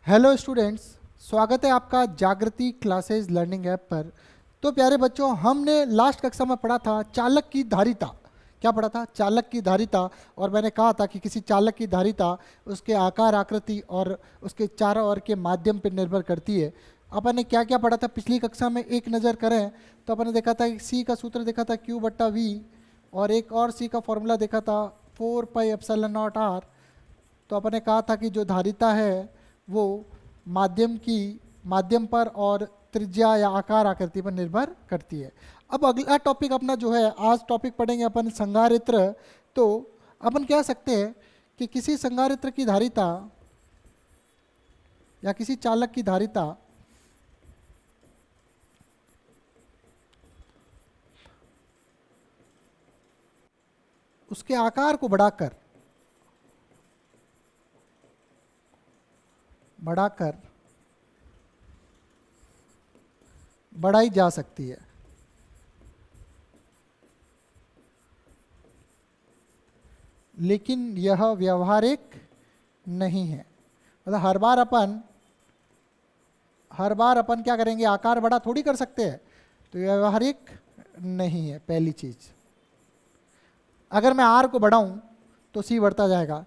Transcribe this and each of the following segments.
Hello students, स्वागत है आपका जागृति क्लासेस लर्निंग ऐप पर। तो प्यारे बच्चों, हमने लास्ट कक्षा में पढ़ा था चालक की धारिता। क्या पढ़ा था? चालक की धारिता। और मैंने कहा था कि किसी चालक की धारिता उसके आकार, आकृति और उसके चारों ओर के माध्यम पर निर्भर करती है। अपन ने क्या क्या पढ़ा था पिछली कक्षा में एक नज़र करें तो अपन ने देखा था कि सी का सूत्र देखा था Q/V, और एक और सी का फॉर्मूला देखा था 4πε0r। तो अपन ने कहा था कि जो धारिता है वो माध्यम पर और त्रिज्या या आकार आकृति पर निर्भर करती है। अब अगला टॉपिक अपना जो है, आज टॉपिक पढ़ेंगे अपन संधारित्र। तो अपन कह सकते हैं कि किसी संधारित्र की धारिता या किसी चालक की धारिता उसके आकार को बढ़ाकर बढ़ाई जा सकती है। लेकिन यह व्यवहारिक नहीं है। मतलब हर बार अपन क्या करेंगे, आकार बड़ा थोड़ी कर सकते हैं। तो यह व्यवहारिक नहीं है पहली चीज। अगर मैं आर को बढ़ाऊं तो सी बढ़ता जाएगा,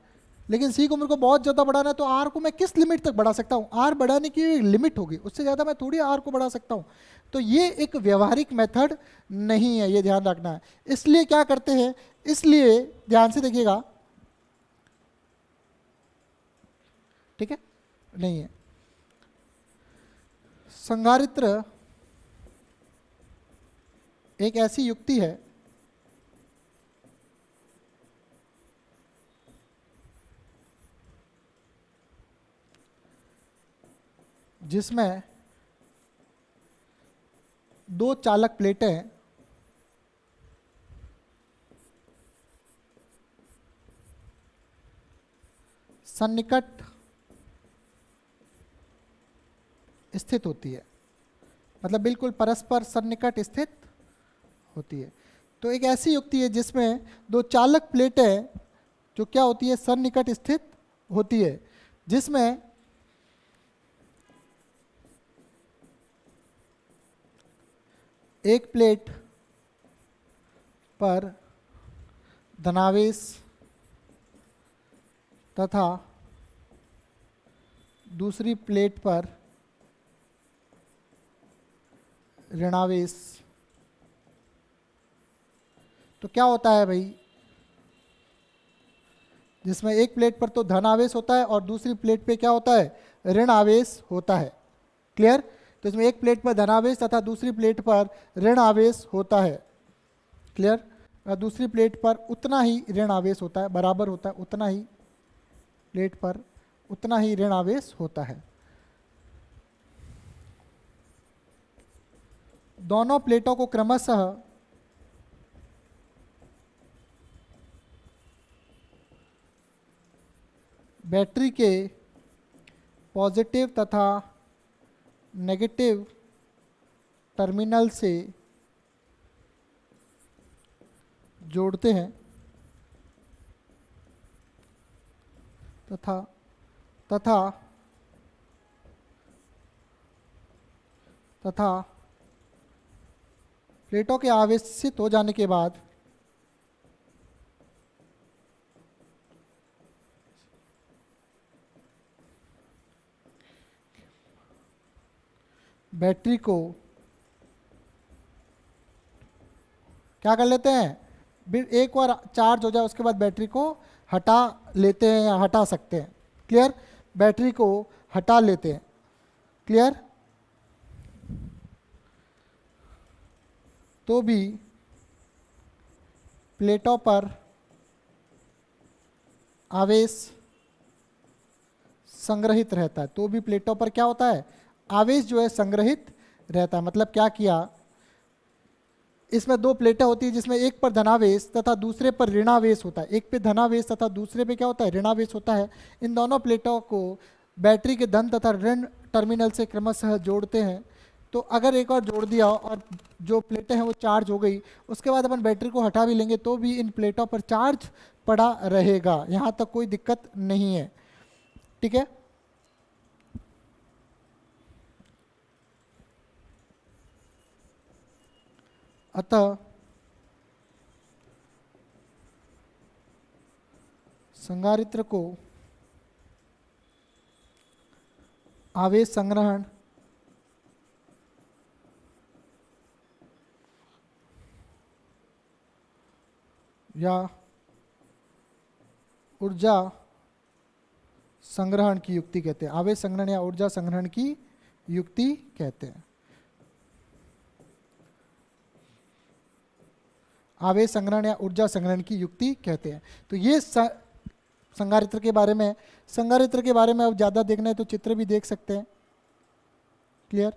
लेकिन सी को मेरे को बहुत ज़्यादा बढ़ाना है तो आर को मैं किस लिमिट तक बढ़ा सकता हूँ? आर बढ़ाने की एक लिमिट होगी, उससे ज़्यादा मैं थोड़ी आर को बढ़ा सकता हूँ। तो ये एक व्यवहारिक मेथड नहीं है, ये ध्यान रखना है। इसलिए क्या करते हैं, इसलिए ध्यान से देखिएगा, ठीक है, नहीं है। संधारित्र एक ऐसी युक्ति है जिसमें दो चालक प्लेटें सन्निकट स्थित होती है। मतलब बिल्कुल परस्पर सन्निकट स्थित होती है। तो एक ऐसी युक्ति है जिसमें दो चालक प्लेटें जो क्या होती है, सन्निकट स्थित होती है, जिसमें एक प्लेट पर धनावेश तथा दूसरी प्लेट पर ऋणावेश। तो क्या होता है भाई, जिसमें एक प्लेट पर तो धन आवेश होता है और दूसरी प्लेट पे क्या होता है, ऋण आवेश होता है। क्लियर? तो इसमें एक प्लेट पर धनावेश तथा दूसरी प्लेट पर ऋण आवेश होता है। क्लियर? और दूसरी प्लेट पर उतना ही ऋण आवेश होता है, बराबर होता है, उतना ही प्लेट पर उतना ही ऋण आवेश होता है। दोनों प्लेटों को क्रमशः बैटरी के पॉजिटिव तथा नेगेटिव टर्मिनल से जोड़ते हैं तथा प्लेटों के आवेशित हो जाने के बाद बैटरी को क्या कर लेते हैं, एक बार चार्ज हो जाए उसके बाद बैटरी को हटा लेते हैं या हटा सकते हैं। क्लियर? बैटरी को हटा लेते हैं। क्लियर? तो भी प्लेटों पर आवेश संग्रहित रहता है। तो भी प्लेटों पर क्या होता है, आवेश जो है संग्रहित रहता है। मतलब क्या किया, इसमें दो प्लेटें होती है जिसमें एक पर धनावेश तथा दूसरे पर ऋणावेश होता है। एक पे धनावेश तथा दूसरे पे क्या होता है, ऋणावेश होता है। इन दोनों प्लेटों को बैटरी के धन तथा ऋण टर्मिनल से क्रमशः जोड़ते हैं। तो अगर एक और जोड़ दिया और जो प्लेटें हैं वो चार्ज हो गई, उसके बाद अपन बैटरी को हटा भी लेंगे तो भी इन प्लेटों पर चार्ज पड़ा रहेगा, यहाँ तक कोई दिक्कत नहीं है। ठीक है? अतः संधारित्र को आवेश संग्रहण या ऊर्जा संग्रहण की युक्ति कहते हैं। आवेश संग्रहण या ऊर्जा संग्रहण की युक्ति कहते हैं। आवेश संग्रहण या ऊर्जा संग्रहण की युक्ति कहते हैं। तो ये संधारित्र के बारे में। संधारित्र के बारे में अब ज़्यादा देखना है तो चित्र भी देख सकते हैं। क्लियर?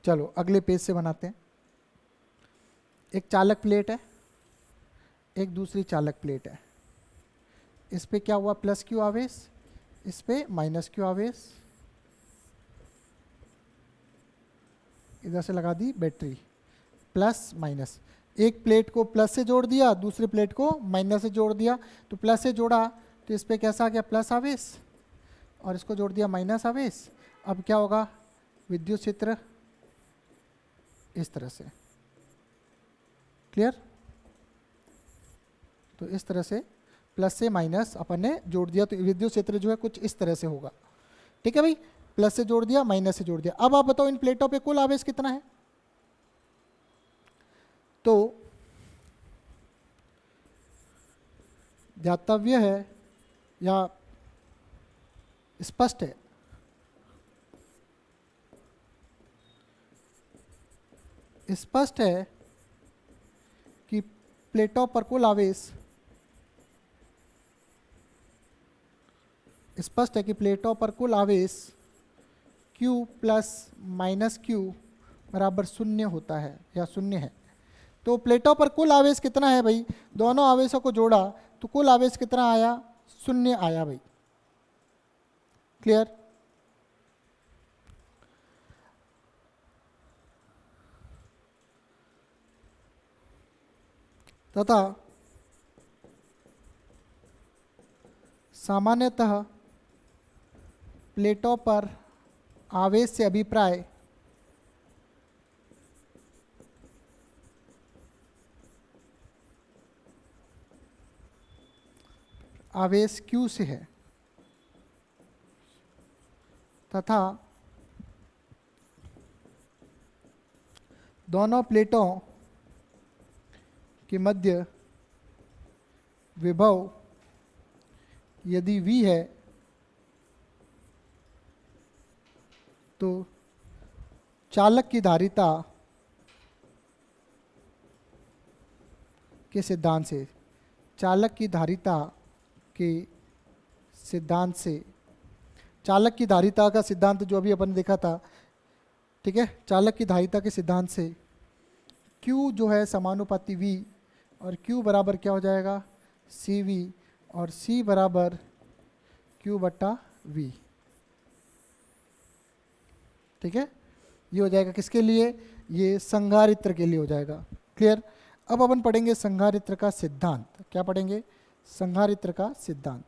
चलो अगले पेज से बनाते हैं। एक चालक प्लेट है, एक दूसरी चालक प्लेट है। इस पे क्या हुआ? प्लस क्यू आवेश, इस पे माइनस क्यू आवेश। इधर से लगा दी बैटरी, प्लस माइनस। एक प्लेट को प्लस से जोड़ दिया, दूसरे प्लेट को माइनस से जोड़ दिया। तो प्लस से जोड़ा तो इस पे कैसा आ गया? प्लस आवेश, और इसको जोड़ दिया माइनस आवेश। अब क्या होगा? विद्युत क्षेत्र इस तरह से। क्लियर? तो इस तरह से प्लस से माइनस अपन ने जोड़ दिया तो विद्युत क्षेत्र जो है कुछ इस तरह से होगा। ठीक है भाई? प्लस से जोड़ दिया, माइनस से जोड़ दिया। अब आप बताओ इन प्लेटों पे कुल आवेश कितना है? तो ज्ञातव्य है या स्पष्ट है कि प्लेटों पर कुल आवेश, स्पष्ट है कि प्लेटों पर कुल आवेश Q प्लस माइनस Q बराबर शून्य होता है या शून्य है। तो प्लेटों पर कुल आवेश कितना है भाई? दोनों आवेशों को जोड़ा तो कुल आवेश कितना आया? शून्य आया भाई। क्लियर? तथा सामान्यतः प्लेटों पर आवेश से अभिप्राय आवेश Q से है तथा दोनों प्लेटों के मध्य विभव यदि V है तो चालक की धारिता के सिद्धांत से, चालक की धारिता के सिद्धांत से, चालक की धारिता का सिद्धांत जो अभी अपन ने देखा था, ठीक है, चालक की धारिता के सिद्धांत से Q जो है समानुपाती V और Q बराबर क्या हो जाएगा? CV और C बराबर Q बट्टा V। ठीक है? ये हो जाएगा किसके लिए? ये संधारित्र के लिए हो जाएगा। क्लियर? अब अपन पढ़ेंगे संधारित्र का सिद्धांत। क्या पढ़ेंगे? संधारित्र का सिद्धांत।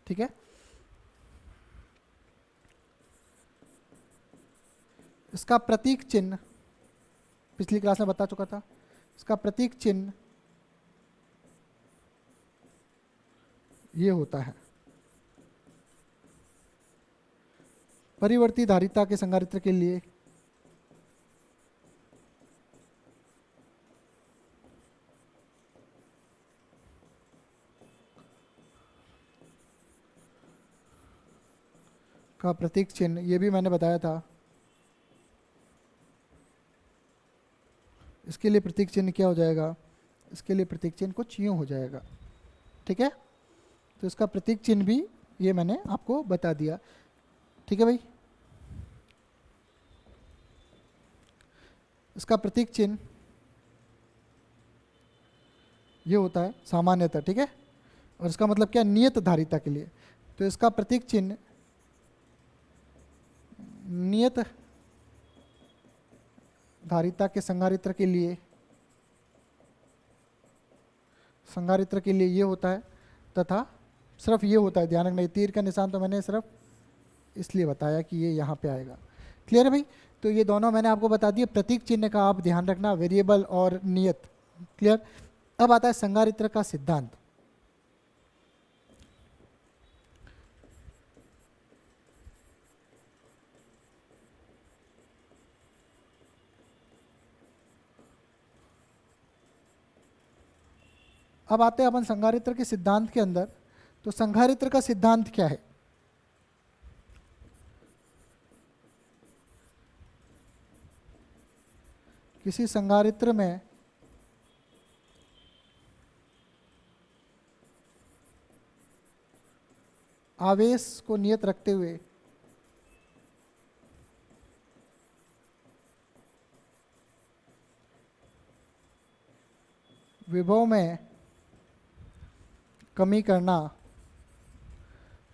ठीक है? इसका प्रतीक चिन्ह पिछली क्लास में बता चुका था। इसका प्रतीक चिन्ह ये होता है। परिवर्ती धारिता के संधारित्र के लिए का प्रतीक चिन्ह, ये भी मैंने बताया था। इसके लिए प्रतीक चिन्ह क्या हो जाएगा? इसके लिए प्रतीक चिन्ह कुछ यूं हो जाएगा। ठीक है? तो इसका प्रतीक चिन्ह भी ये मैंने आपको बता दिया। ठीक है भाई? इसका प्रतीक चिन्ह ये होता है सामान्यतः। ठीक है? और इसका मतलब क्या? नियत धारिता के लिए। तो इसका प्रतीक चिन्ह नियत धारिता के संधारित्र के लिए ये होता है तथा सिर्फ ये होता है, ध्यान रखना, ये तीर का निशान तो मैंने सिर्फ इसलिए बताया कि ये यहाँ पे आएगा। क्लियर है भाई? तो ये दोनों मैंने आपको बता दिए। प्रतीक चिन्ह का आप ध्यान रखना, वेरिएबल और नियत। क्लियर? अब आता है संगारित्र का सिद्धांत। अब आते हैं अपन संगारित्र के सिद्धांत के अंदर। तो संगारित्र का सिद्धांत क्या है? किसी संगारित्र में आवेश को नियत रखते हुए विभव में कमी करना,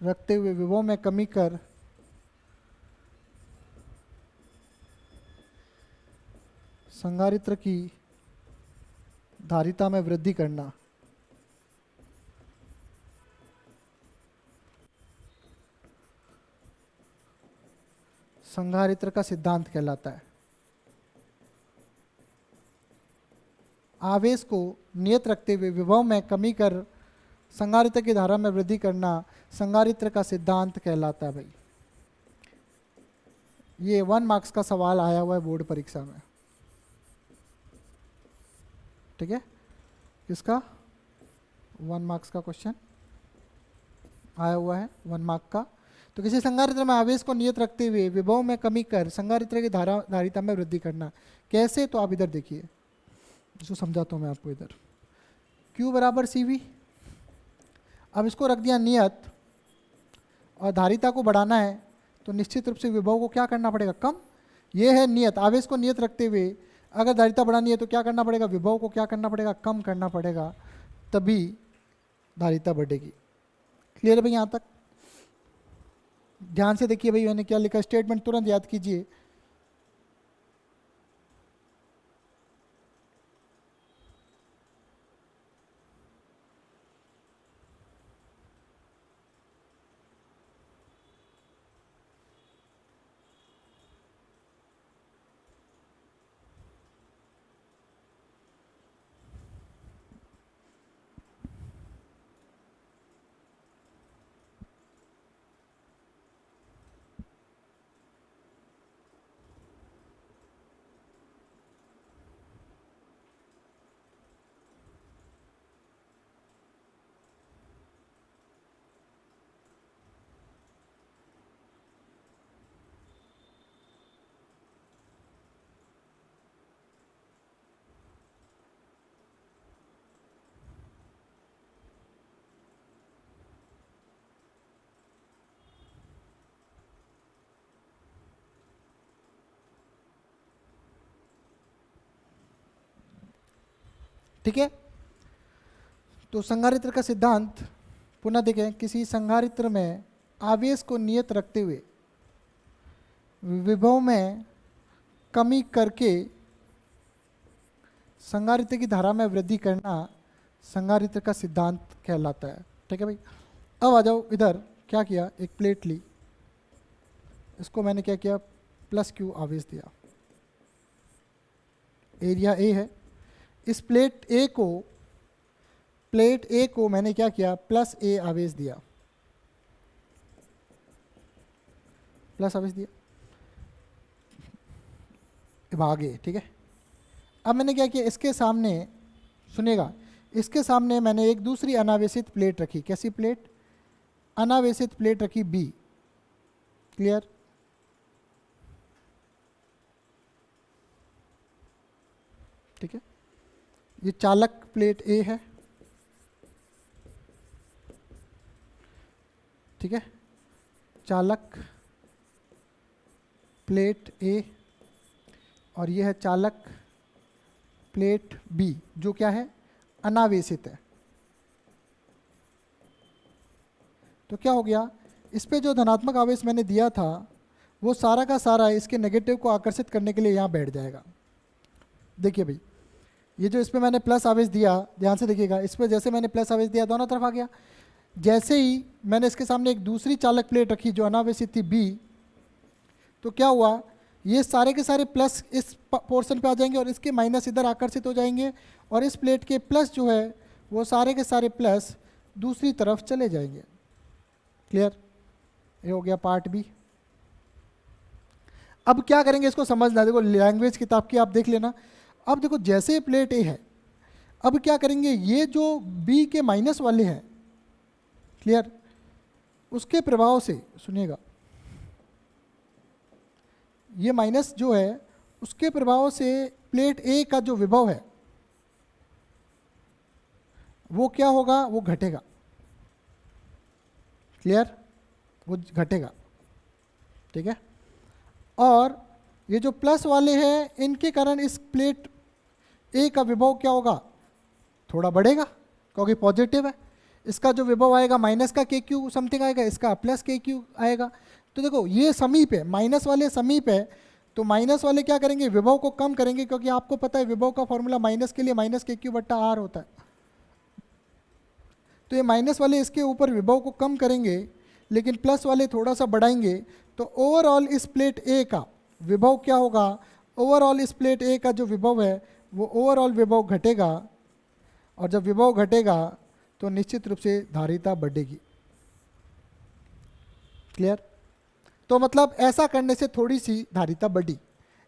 रखते हुए विभव में कमी कर संगारित्र की धारिता में वृद्धि करना, संगारित्र का सिद्धांत कहलाता है। आवेश को नियत रखते हुए विभव में कमी कर संगारित्र की धारा में वृद्धि करना संगारित्र का सिद्धांत कहलाता है भाई। ये 1 मार्क्स का सवाल आया हुआ है बोर्ड परीक्षा में। ठीक है, किसका? 1 मार्क्स का क्वेश्चन आया हुआ है, 1 मार्क का। तो किसी संगारित्र में आवेश को नियत रखते हुए विभव में कमी कर संगारित्र की धारिता में वृद्धि करना। कैसे? तो आप इधर देखिए, जो समझाता हूँ मैं आपको। इधर Q बराबर CV। अब इसको रख दिया नियत और धारिता को बढ़ाना है, तो निश्चित रूप से विभव को क्या करना पड़ेगा? कम। ये है नियत। आवेश को नियत रखते हुए अगर धारिता बढ़ानी है तो क्या करना पड़ेगा? विभव को क्या करना पड़ेगा? कम करना पड़ेगा, तभी धारिता बढ़ेगी। क्लियर है भाई? यहाँ तक ध्यान से देखिए भाई, मैंने क्या लिखा, स्टेटमेंट तुरंत याद कीजिए। ठीक है, तो संगारित्र का सिद्धांत पुनः देखें। किसी संगारित्र में आवेश को नियत रखते हुए विभव में कमी करके संगारित्र की धारा में वृद्धि करना संगारित्र का सिद्धांत कहलाता है। ठीक है भाई? अब आ जाओ इधर। क्या किया? एक प्लेट ली, इसको मैंने क्या किया? +Q आवेश दिया। एरिया A है। इस प्लेट A को मैंने क्या किया? +A आवेश दिया, प्लस आवेश दिया, भाग A। ठीक है, अब मैंने क्या किया? इसके सामने, सुनिएगा, इसके सामने मैंने एक दूसरी अनावेशित प्लेट रखी। कैसी प्लेट? अनावेशित प्लेट रखी B। क्लियर? ठीक है, ये चालक प्लेट A है। ठीक है, चालक प्लेट A, और ये है चालक प्लेट B, जो क्या है? अनावेशित है। तो क्या हो गया? इस पे जो धनात्मक आवेश मैंने दिया था वो सारा का सारा इसके नेगेटिव को आकर्षित करने के लिए यहाँ बैठ जाएगा। देखिए भाई, ये जो इस पे मैंने प्लस आवेश दिया, ध्यान से देखिएगा, इस पे जैसे मैंने प्लस आवेश दिया दोनों तरफ आ गया। जैसे ही मैंने इसके सामने एक दूसरी चालक प्लेट रखी जो अनावेशित थी बी, तो क्या हुआ, ये सारे के सारे प्लस इस पोर्शन पे आ जाएंगे और इसके माइनस इधर आकर्षित हो जाएंगे, और इस प्लेट के प्लस जो है वो सारे के सारे प्लस दूसरी तरफ चले जाएंगे। क्लियर? ये हो गया पार्ट बी। अब क्या करेंगे इसको समझना, देखो लैंग्वेज किताब की आप देख लेना। अब देखो जैसे प्लेट ए है, अब क्या करेंगे, ये जो बी के माइनस वाले हैं, क्लियर, उसके प्रभाव से, सुनिएगा, ये माइनस जो है उसके प्रभाव से प्लेट ए का जो विभव है वो क्या होगा, वो घटेगा। क्लियर? वो घटेगा, ठीक है। और ये जो प्लस वाले हैं इनके कारण इस प्लेट ए का विभव क्या होगा, थोड़ा बढ़ेगा क्योंकि पॉजिटिव है। इसका जो विभव आएगा माइनस का के क्यू समथिंग आएगा, इसका प्लस के क्यू आएगा। तो देखो ये समीप है, माइनस वाले समीप है, तो माइनस वाले क्या करेंगे, विभव को कम करेंगे, क्योंकि आपको पता है विभव का फॉर्मूला माइनस के लिए माइनस के क्यू बट्टा आर होता है। तो ये माइनस वाले इसके ऊपर विभव को कम करेंगे, लेकिन प्लस वाले थोड़ा सा बढ़ाएंगे, तो ओवरऑल इस प्लेट ए का विभव क्या होगा, ओवरऑल इस प्लेट ए का जो विभव है वो ओवरऑल विभव घटेगा, और जब विभव घटेगा तो निश्चित रूप से धारिता बढ़ेगी। क्लियर? तो मतलब ऐसा करने से थोड़ी सी धारिता बढ़ी,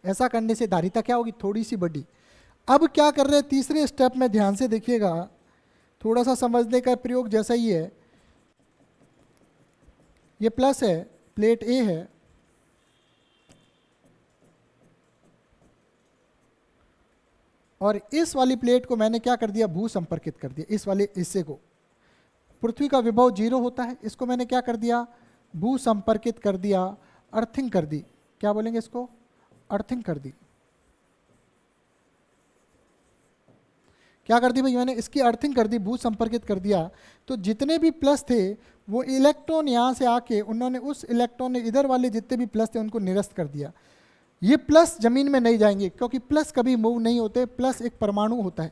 ऐसा करने से धारिता क्या होगी, थोड़ी सी बढ़ी। अब क्या कर रहे हैं, तीसरे स्टेप में ध्यान से देखिएगा, थोड़ा सा समझने का प्रयोग जैसा ही है। ये प्लस है, प्लेट ए है, और इस वाली प्लेट को मैंने क्या कर दिया, भू संपर्कित कर दिया। इस वाले हिस्से को, पृथ्वी का विभव 0 होता है, इसको मैंने क्या कर दिया, भू संपर्कित कर दिया, अर्थिंग कर दी। क्या बोलेंगे इसको, अर्थिंग कर दी। क्या कर दी भाई, मैंने इसकी अर्थिंग कर दी, भू संपर्कित कर दिया। तो जितने भी प्लस थे वो इलेक्ट्रॉन यहाँ से आके उन्होंने उस इलेक्ट्रॉन ने इधर वाले जितने भी प्लस थे उनको निरस्त कर दिया। ये प्लस जमीन में नहीं जाएंगे, क्योंकि प्लस कभी मूव नहीं होते, प्लस एक परमाणु होता है,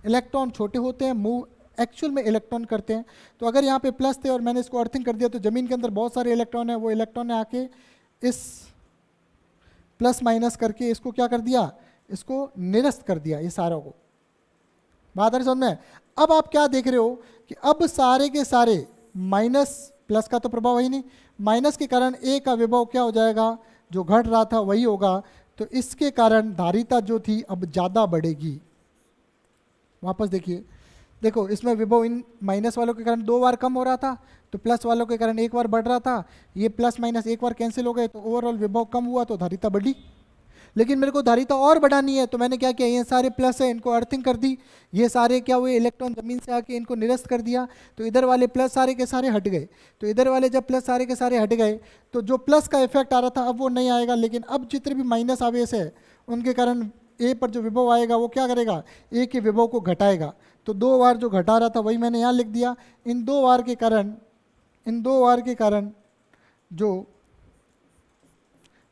इलेक्ट्रॉन छोटे होते हैं, मूव एक्चुअल में इलेक्ट्रॉन करते हैं। तो अगर यहाँ पे प्लस थे और मैंने इसको अर्थिंग कर दिया, तो ज़मीन के अंदर बहुत सारे इलेक्ट्रॉन है, वो इलेक्ट्रॉन ने आके इस प्लस माइनस करके इसको क्या कर दिया, इसको निरस्त कर दिया, ये सारों को। बात आ रही समझ में? अब आप क्या देख रहे हो कि अब सारे के सारे माइनस, प्लस का तो प्रभाव ही नहीं, माइनस के कारण ए का विभव क्या हो जाएगा, जो घट रहा था वही होगा। तो इसके कारण धारिता जो थी अब ज़्यादा बढ़ेगी। वापस देखिए, देखो इसमें विभव इन माइनस वालों के कारण 2 बार कम हो रहा था, तो प्लस वालों के कारण 1 बार बढ़ रहा था। ये प्लस माइनस 1 बार कैंसिल हो गए, तो ओवरऑल विभव कम हुआ, तो धारिता बढ़ी। लेकिन मेरे को धारिता और बढ़ानी है, तो मैंने क्या किया, ये सारे प्लस है इनको अर्थिंग कर दी, ये सारे क्या हुए, इलेक्ट्रॉन जमीन से आके इनको निरस्त कर दिया, तो इधर वाले प्लस सारे के सारे हट गए। तो इधर वाले जब प्लस सारे के सारे हट गए, तो जो प्लस का इफेक्ट आ रहा था अब वो नहीं आएगा, लेकिन अब जितने भी माइनस आवेश है उनके कारण ए पर जो विभव आएगा वो क्या करेगा, ए के विभव को घटाएगा। तो 2 बार जो घटा रहा था वही मैंने यहाँ लिख दिया। इन 2 बार के कारण, इन 2 बार के कारण जो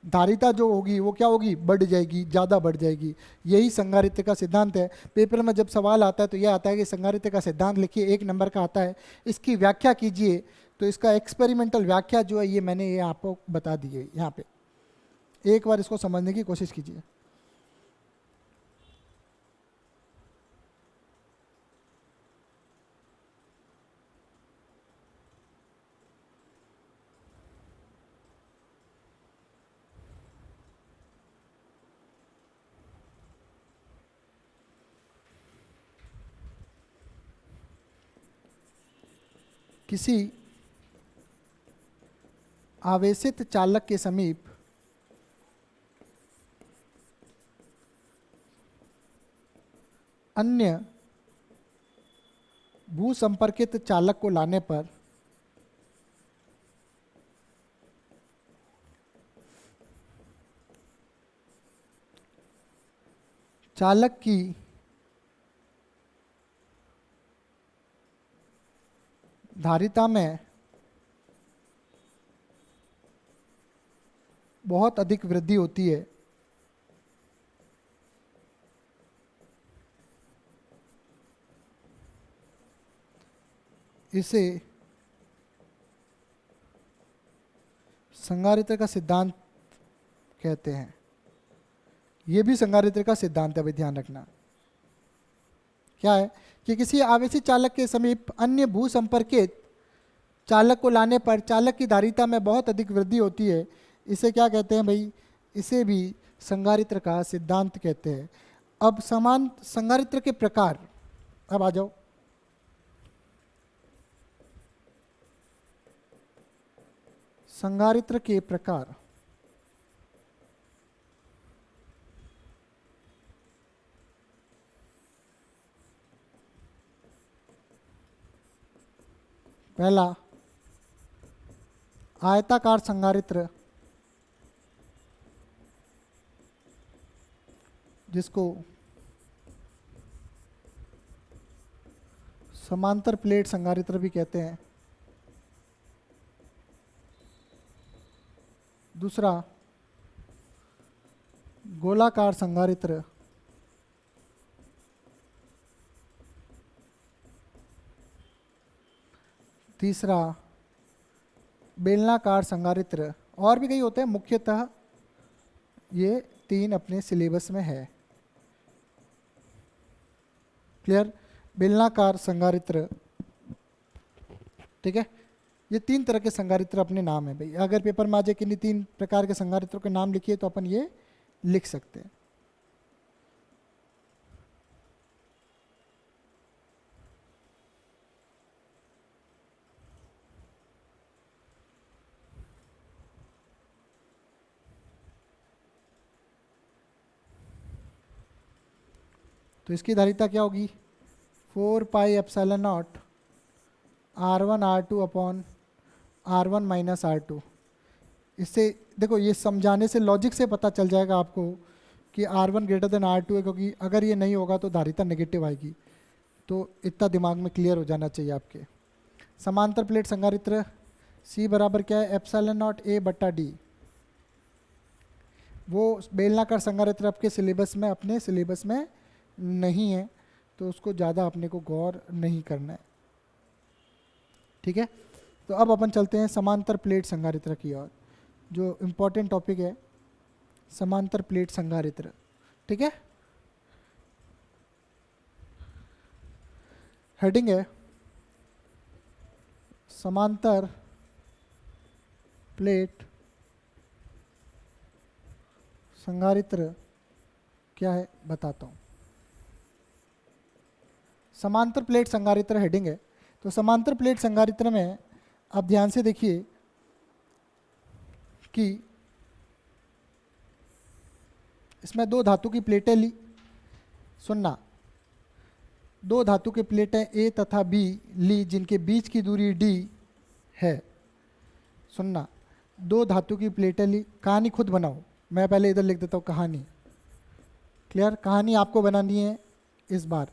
धारिता जो होगी वो क्या होगी, बढ़ जाएगी, ज़्यादा बढ़ जाएगी। यही संगारित्र का सिद्धांत है। पेपर में जब सवाल आता है तो यह आता है कि संगारित्र का सिद्धांत लिखिए, 1 नंबर का आता है, इसकी व्याख्या कीजिए। तो इसका एक्सपेरिमेंटल व्याख्या जो है ये मैंने ये आपको बता दी है यहाँ पे, एक बार इसको समझने की कोशिश कीजिए। किसी आवेशित चालक के समीप अन्य भू संपर्कित चालक को लाने पर चालक की धारिता में बहुत अधिक वृद्धि होती है। इसे संधारित्र का सिद्धांत कहते हैं। ये भी संधारित्र का सिद्धांत है, भाई ध्यान रखना। क्या है कि किसी आवेशी चालक के समीप अन्य भू संपर्कित चालक को लाने पर चालक की धारिता में बहुत अधिक वृद्धि होती है। इसे क्या कहते हैं भाई? इसे भी संधारित्र का सिद्धांत कहते हैं। अब समान संधारित्र के प्रकार, अब आ जाओ। संधारित्र के प्रकार, पहला आयताकार संधारित्र, जिसको समांतर प्लेट संधारित्र भी कहते हैं। दूसरा गोलाकार संधारित्र, तीसरा बेलनाकार संधारित्र, और भी कई होते हैं, मुख्यतः ये 3 अपने सिलेबस में है। क्लियर? बेलनाकार संधारित्र, ठीक है। ये 3 तरह के संधारित्र अपने नाम है भाई। अगर पेपर में आ जाए कि 3 प्रकार के संधारित्रों के नाम लिखिए तो अपन ये लिख सकते हैं। तो इसकी धारिता क्या होगी? 4 pi epsilon not R1 R2 upon R1 minus R2। इससे देखो, ये समझाने से, लॉजिक से पता चल जाएगा आपको कि R1 ग्रेटर देन R2 है, क्योंकि अगर ये नहीं होगा तो धारिता नेगेटिव आएगी। तो इतना दिमाग में क्लियर हो जाना चाहिए आपके। समांतर प्लेट संधारित्र C बराबर क्या है? एप्सिलॉन नॉट A बट्टा D। वो बेलनाकार संधारित्र आपके सिलेबस में, अपने सिलेबस में नहीं है, तो उसको ज़्यादा अपने को गौर नहीं करना है। ठीक है, तो अब अपन चलते हैं समांतर प्लेट संधारित्र की ओर, जो इम्पोर्टेंट टॉपिक है, समांतर प्लेट संधारित्र। ठीक है, हेडिंग है समांतर प्लेट संधारित्र क्या है बताता हूँ। समांतर प्लेट संधारित्र हेडिंग है। तो समांतर प्लेट संधारित्र में आप ध्यान से देखिए कि इसमें 2 धातु की प्लेटें सुनना, 2 धातु की प्लेटें A तथा B ली, जिनके बीच की दूरी D है। सुनना, 2 धातु की प्लेटें ली। कहानी खुद बनाओ, मैं पहले इधर लिख देता हूँ कहानी। क्लियर? कहानी आपको बनानी है इस बार,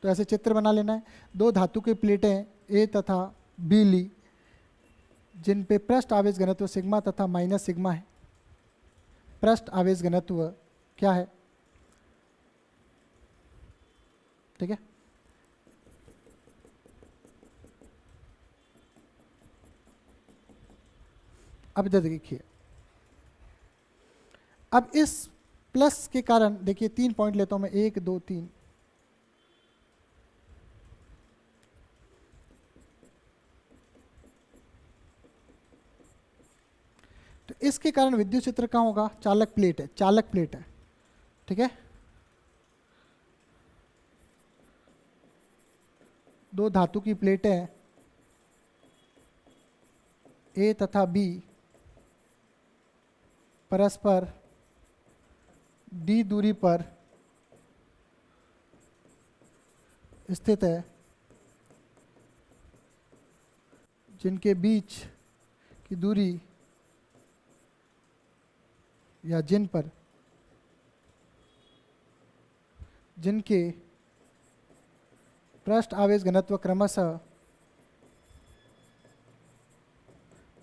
तो ऐसे चित्र बना लेना है। 2 धातु की प्लेटें A तथा B ली, जिन पे पृष्ठ आवेश घनत्व सिग्मा तथा माइनस सिग्मा है। पृष्ठ आवेश घनत्व क्या है? ठीक है, अब इधर देखिए। अब इस प्लस के कारण देखिए 3 पॉइंट लेता हूं मैं, 1 2 3। तो इसके कारण विद्युत क्षेत्र कहाँ होगा? चालक प्लेट है, चालक प्लेट है। ठीक है, 2 धातु की प्लेटें A तथा B परस्पर D दूरी पर स्थित है, जिनके बीच की दूरी या जिनके पृष्ठ आवेश घनत्व क्रमशः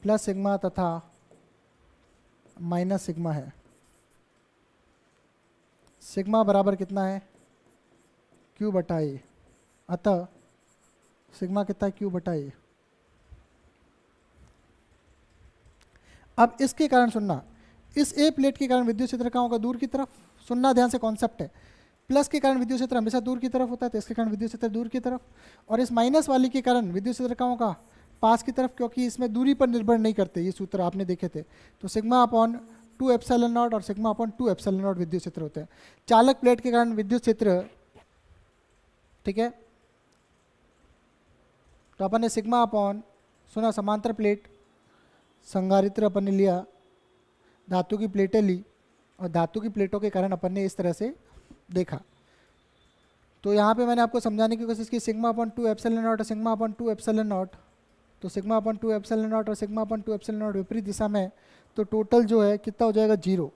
प्लस सिग्मा तथा माइनस सिग्मा है। सिग्मा बराबर कितना है? Q बटा A। अतः सिग्मा कितना है? Q बटा A। अब इसके कारण सुनना, इस ए प्लेट के कारण विद्युत क्षेत्र कहाँ होगा, दूर की तरफ। सुनना ध्यान से, कॉन्सेप्ट है। प्लस के कारण विद्युत क्षेत्र हमेशा दूर की तरफ होता है, तो इसके कारण विद्युत क्षेत्र दूर की तरफ। और इस माइनस वाली के कारण विद्युत क्षेत्र कहाँ होगा, पास की तरफ, क्योंकि इसमें दूरी पर निर्भर नहीं करते, ये सूत्र आपने देखे थे। तो सिग्मा अपॉन 2 एप्सिलॉन नॉट और सिग्मा अपॉन 2 एप्सिलॉन नॉट विद्युत क्षेत्र होते हैं। चालक प्लेट के कारण विद्युत क्षेत्र, ठीक है, तो अपन ने सिग्मा अपॉन, सुना, समांतर प्लेट, संधारित्र अपन ने लिया, धातु की प्लेटें ली, और धातु की प्लेटों के कारण अपन ने इस तरह से देखा। तो यहाँ पे मैंने आपको समझाने की कोशिश की, सिग्मा अपॉन 2 एप्सिलॉन नॉट और सिग्मा अपॉन 2 एप्सिलॉन नॉट। तो सिग्मा अपॉन 2 एप्सिलॉन नॉट और सिग्मा अपॉन 2 एप्सिलॉन नॉट विपरीत दिशा में, तो टोटल जो है कितना हो जाएगा, 0।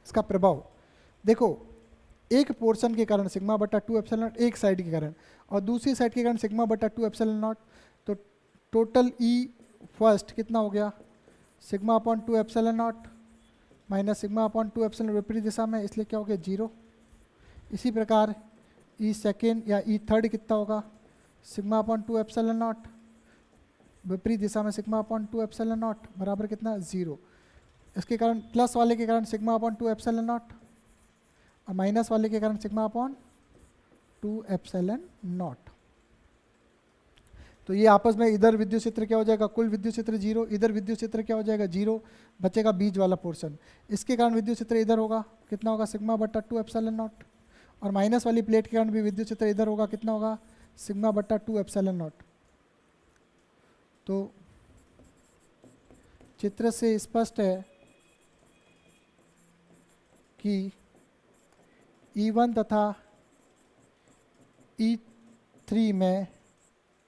इसका प्रभाव देखो, एक पोर्शन के कारण सिग्मा बटा 2 एप्सिलॉन नॉट एक साइड के कारण, और दूसरी साइड के कारण सिग्मा बटा 2 एप्सिलॉन नॉट। तो टोटल ई फर्स्ट कितना हो गया, sigma upon 2 epsilon not minus sigma upon 2 epsilon विपरीत दिशा में, इसलिए क्या हो गया, 0। इसी प्रकार ई सेकेंड या ई थर्ड कितना होगा, सिग्मा अपॉन 2 एप्सिलॉन नॉट विपरीत दिशा में सिग्मा अपॉन 2 एप्सिलॉन नॉट बराबर कितना, 0। इसके कारण प्लस वाले के कारण सिग्मा अपॉन 2 एप्सिलॉन नॉट और माइनस वाले के कारण सिग्मा अपॉन 2 एप्सिलॉन नॉट। तो ये आपस में, इधर विद्युत क्षेत्र क्या हो जाएगा, कुल विद्युत क्षेत्र 0, इधर विद्युत क्षेत्र क्या हो जाएगा, 0, बचेगा बीच वाला पोर्शन। इसके कारण विद्युत क्षेत्र इधर होगा, कितना होगा, सिग्मा बटा 2 एप्सिलॉन नॉट। और माइनस वाली प्लेट के कारण भी विद्युत क्षेत्र इधर होगा, कितना होगा, सिग्मा बटा 2 एप्सिलॉन नॉट। तो चित्र से स्पष्ट है कि E1 तथा E3 में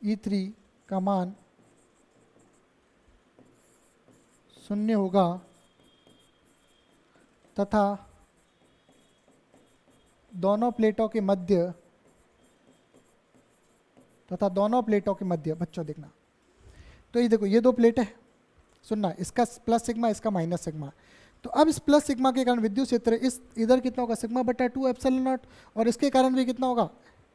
E3 का मान 0 होगा तथा दोनों प्लेटों के मध्य बच्चों देखना, तो ये देखो, ये दो प्लेट है, सुनना, इसका प्लस सिग्मा, इसका माइनस सिग्मा। तो अब इस प्लस सिग्मा के कारण विद्युत क्षेत्र इस इधर कितना होगा, सिग्मा बटा 2 एप्सिलॉन नॉट, और इसके कारण भी कितना होगा,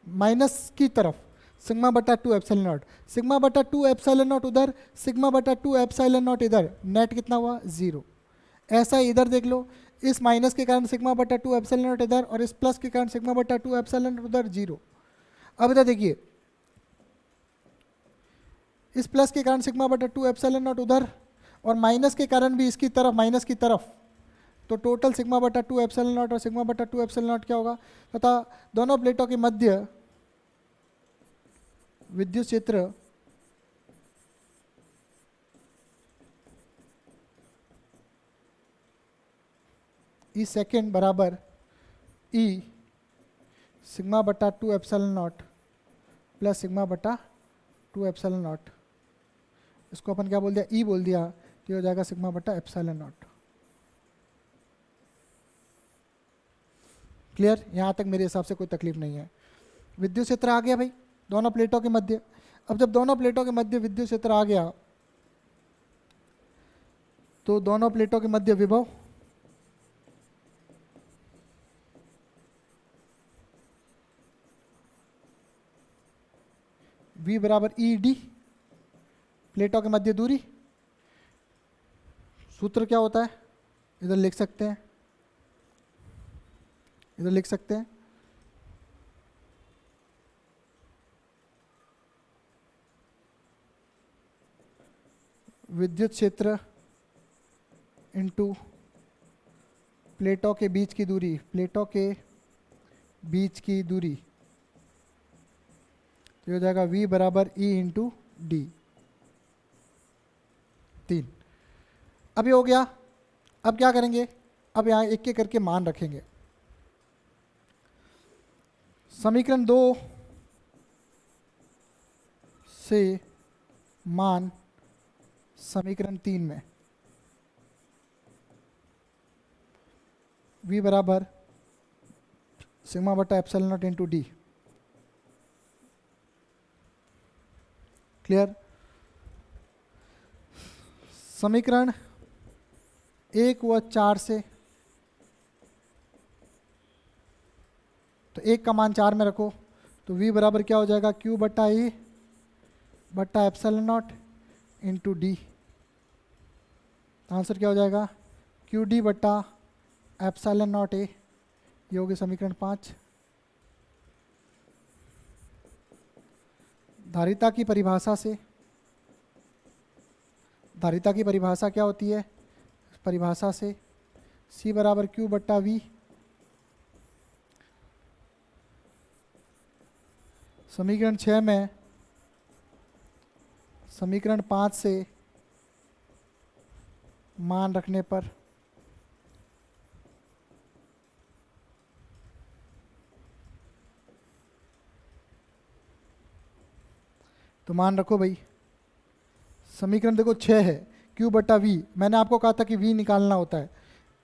माइनस की तरफ सिग्मा बटा 2 एप्सिलॉन नॉट। सिग्मा बटा 2 एप्सिलॉन नॉट उधर, सिग्मा बटा 2 एप्सिलॉन नॉट इधर, नेट कितना हुआ, 0। ऐसा ही इधर देख लो, इस माइनस के कारण सिग्मा बटा 2 एप्सिलॉन नॉट इधर, और इस प्लस के कारण सिग्मा बटा 2 एप्सिलॉन नॉट उधर, 0। अब इधर देखिए, इस प्लस के कारण सिग्मा बटा 2 एप्सिलॉन नॉट उधर, और माइनस के कारण भी इसकी तरफ, माइनस की तरफ, तो टोटल सिग्मा बटा 2 एप्सिलॉन नॉट और सिग्मा बटा 2 एप्सिलॉन नॉट क्या होगा, तथा दोनों प्लेटों के मध्य विद्युत क्षेत्र ई सेकेंड बराबर ई सिग्मा बटा 2 एप्सिलॉन नॉट प्लस सिग्मा बटा 2 एप्सिलॉन नॉट। इसको अपन क्या बोल दिया, ई बोल दिया, तो हो जाएगा सिग्मा बटा एप्सिलॉन नॉट। क्लियर, यहाँ तक मेरे हिसाब से कोई तकलीफ नहीं है। विद्युत क्षेत्र आ गया भाई दोनों प्लेटों के मध्य। अब जब दोनों प्लेटों के मध्य विद्युत क्षेत्र आ गया, तो दोनों प्लेटों के मध्य विभव V बराबर ई डी, प्लेटों के मध्य दूरी, सूत्र क्या होता है, इधर लिख सकते हैं, इधर लिख सकते हैं, विद्युत क्षेत्र इनटू प्लेटों के बीच की दूरी, प्लेटों के बीच की दूरी, तो हो जाएगा V बराबर E इंटू डी, 3। अब ये हो गया। अब क्या करेंगे, अब यहाँ एक एक करके मान रखेंगे। समीकरण 2 से मान समीकरण 3 में V बराबर सिग्मा बटा epsilon not into D. Clear. समीकरण 1 व 4 से, तो 1 का मान 4 में रखो, तो V बराबर क्या हो जाएगा, Q बटा E बटा epsilon not into D answer क्या हो जाएगा, क्यू डी बट्टा एप्सिलॉन नॉट ए, ये होगी समीकरण 5। धारिता की परिभाषा से, धारिता की परिभाषा क्या होती है, परिभाषा से C बराबर क्यू बट्टा वी, समीकरण 6 में समीकरण 5 से मान रखने पर तो मान रखो भाई, समीकरण देखो 6 है, Q बटा V, मैंने आपको कहा था कि V निकालना होता है,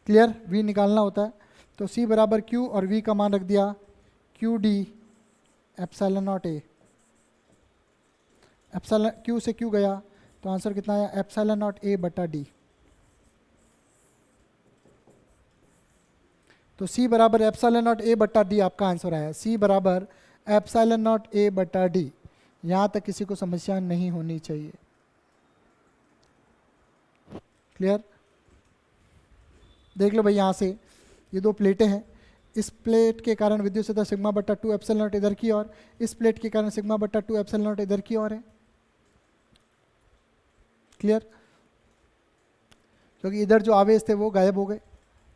क्लियर, V निकालना होता है। तो C बराबर Q और V का मान रख दिया Q D epsilon not a, epsilon Q से Q गया तो आंसर कितना आया, एप्सिलॉन नॉट ए बटा डी। तो C बराबर एप्सिलॉन नॉट ए बटा डी आपका आंसर आया, C बराबर एप्सिलॉन नॉट ए बटा डी। यहाँ तक किसी को समस्या नहीं होनी चाहिए, क्लियर। देख लो भाई, यहाँ से ये दो प्लेटें हैं, इस प्लेट के कारण विद्युत सतह सिग्मा बट्टा 2 एप्सिलॉन नॉट इधर की ओर, इस प्लेट के कारण सिग्मा बट्टा 2 एप्सिलॉन नॉट इधर की ओर है, क्लियर। क्योंकि इधर जो आवेश थे वो गायब हो गए,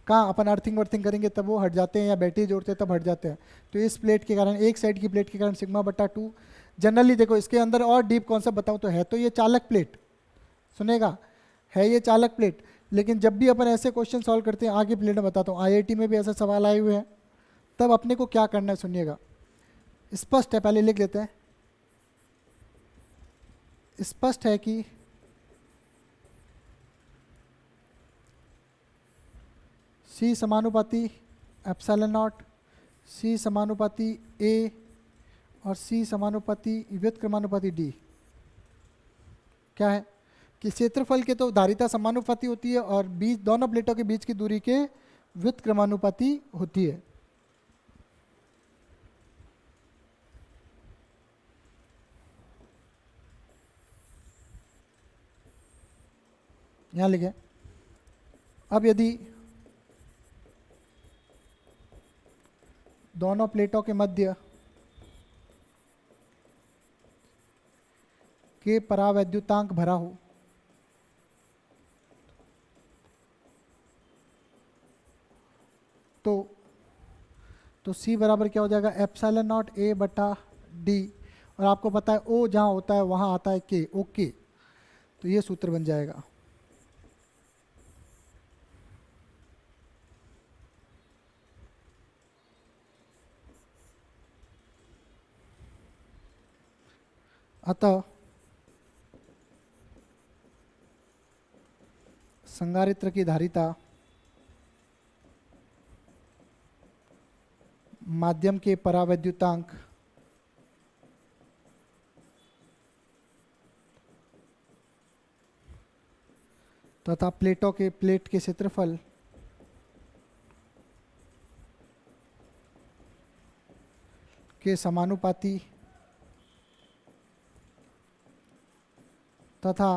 कहाँ अपन अर्थिंग वर्थिंग करेंगे तब वो हट जाते हैं, या बैटरी जोड़ते हैं तब हट जाते हैं। तो इस प्लेट के कारण, एक साइड की प्लेट के कारण सिग्मा बट्टा 2, जनरली देखो इसके अंदर और डीप कॉन्सेप्ट बताऊँ तो है तो ये चालक प्लेट, सुनेगा, है ये चालक प्लेट। लेकिन जब भी अपन ऐसे क्वेश्चन सॉल्व करते हैं, आगे प्लेट में बताता हूँ, आईआईटी में भी ऐसे सवाल आए हुए हैं, तब अपने को क्या करना है सुनिएगा, स्पष्ट है, पहले लिख लेते हैं। स्पष्ट है कि C समानुपाती एप्सिलॉन नॉट, C समानुपाती A और C समानुपाती व्युत्क्रमानुपाती D। क्या है कि क्षेत्रफल के तो धारिता समानुपाती होती है और बीच, दोनों प्लेटों के बीच की दूरी के व्युत्क्रमानुपाती होती है। यहाँ लिखे, अब यदि दोनों प्लेटों के मध्य के परावैद्युतांक भरा हो तो C बराबर क्या हो जाएगा, एप्सिलॉन नॉट A बटा D, और आपको पता है O जहाँ होता है वहाँ आता है K, ओके। तो ये सूत्र बन जाएगा। अतः संधारित्र की धारिता माध्यम के परावैद्युतांक तथा प्लेटों के प्लेट के क्षेत्रफल के समानुपाती तथा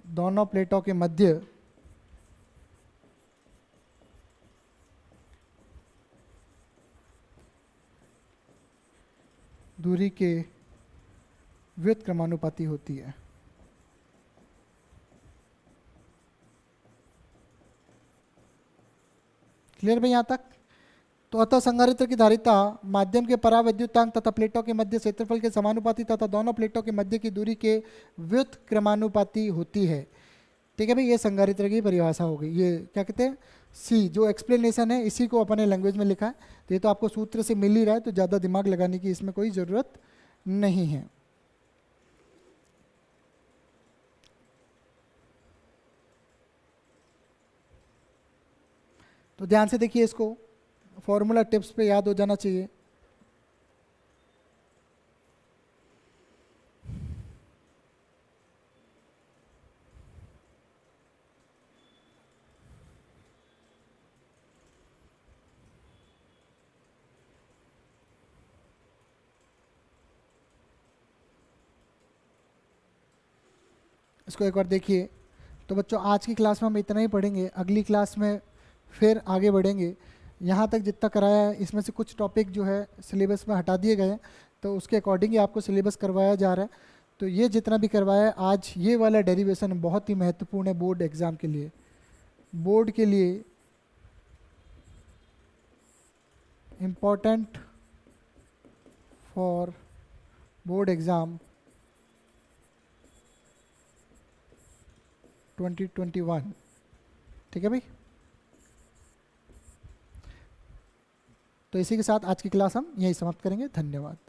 दोनों प्लेटों के मध्य दूरी के व्युत्क्रमानुपाती होती है। क्लियर भाई यहाँ तक। तो अतः संधारित्र की धारिता माध्यम के परावैद्युतांक तथा प्लेटों के मध्य क्षेत्रफल के समानुपाती तथा दोनों प्लेटों के मध्य की दूरी के व्युत्क्रमानुपाती होती है। ठीक है भाई, ये संधारित्र की परिभाषा हो गई। ये क्या कहते हैं, सी जो एक्सप्लेनेशन है इसी को अपने लैंग्वेज में लिखा है, तो ये तो आपको सूत्र से मिल ही रहा है, तो ज़्यादा दिमाग लगाने की इसमें कोई ज़रूरत नहीं है। तो ध्यान से देखिए, इसको फॉर्मूला टिप्स पे याद हो जाना चाहिए। इसको एक बार देखिए, तो बच्चों आज की क्लास में हम इतना ही पढ़ेंगे, अगली क्लास में फिर आगे बढ़ेंगे। यहाँ तक जितना कराया है इसमें से कुछ टॉपिक जो है सिलेबस में हटा दिए गए हैं, तो उसके अकॉर्डिंग ही आपको सिलेबस करवाया जा रहा है। तो ये जितना भी करवाया है आज, ये वाला डेरिवेशन बहुत ही महत्वपूर्ण है बोर्ड एग्ज़ाम के लिए। बोर्ड के लिए इम्पोर्टेंट फॉर बोर्ड एग्ज़ाम 2021। ठीक है भाई। तो इसी के साथ आज की क्लास हम यहीं समाप्त करेंगे। धन्यवाद।